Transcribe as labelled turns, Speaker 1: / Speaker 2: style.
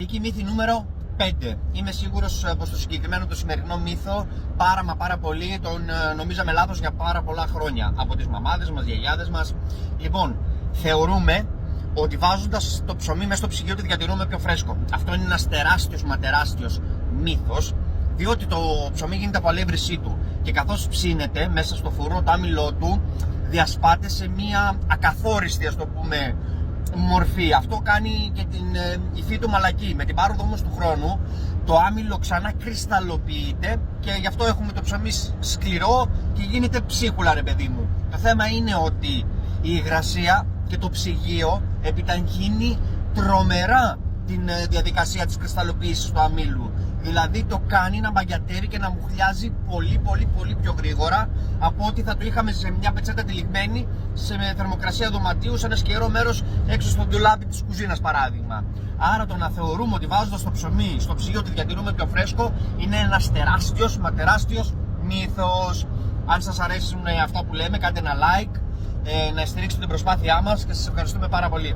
Speaker 1: Νίκη μύθη νούμερο 5. Είμαι σίγουρος πως το συγκεκριμένο το σημερινό μύθο πάρα πολύ τον νομίζαμε λάθος για πάρα πολλά χρόνια. Από τις μαμάδες μας, γιαγιάδες μας. Λοιπόν, θεωρούμε ότι βάζοντας το ψωμί μέσα στο ψυγείο το διατηρούμε πιο φρέσκο. Αυτό είναι ένας τεράστιος μύθος, διότι το ψωμί γίνεται από αλεύρησή του και καθώς ψήνεται μέσα στο φούρνο, το άμυλό του διασπάται σε μια ακαθόριστη, ας το πούμε, μορφή. Αυτό κάνει και την υφή του μαλακή. Με την πάροδο όμως του χρόνου το άμυλο ξανά κρυσταλλοποιείται και γι' αυτό έχουμε το ψωμί σκληρό και γίνεται ψίχουλα, ρε παιδί μου. Το θέμα είναι ότι η υγρασία και το ψυγείο επιταχύνει τρομερά την διαδικασία της κρυσταλλοποίησης του αμύλου. Δηλαδή το κάνει να μαγιατέρει και να μουχλιάζει πολύ πιο γρήγορα από ότι θα το είχαμε σε μια πετσέτα τυλιγμένη σε θερμοκρασία δωματίου, σε ένα σκερό μέρος έξω στο ντουλάπι της κουζίνας, παράδειγμα. Άρα το να θεωρούμε ότι βάζοντας το ψωμί στο ψυγείο το διατηρούμε πιο φρέσκο είναι ένας τεράστιος μύθος. Αν σας αρέσουν αυτά που λέμε, κάντε ένα like, να στηρίξετε την προσπάθειά μας και σας ευχαριστούμε πάρα πολύ.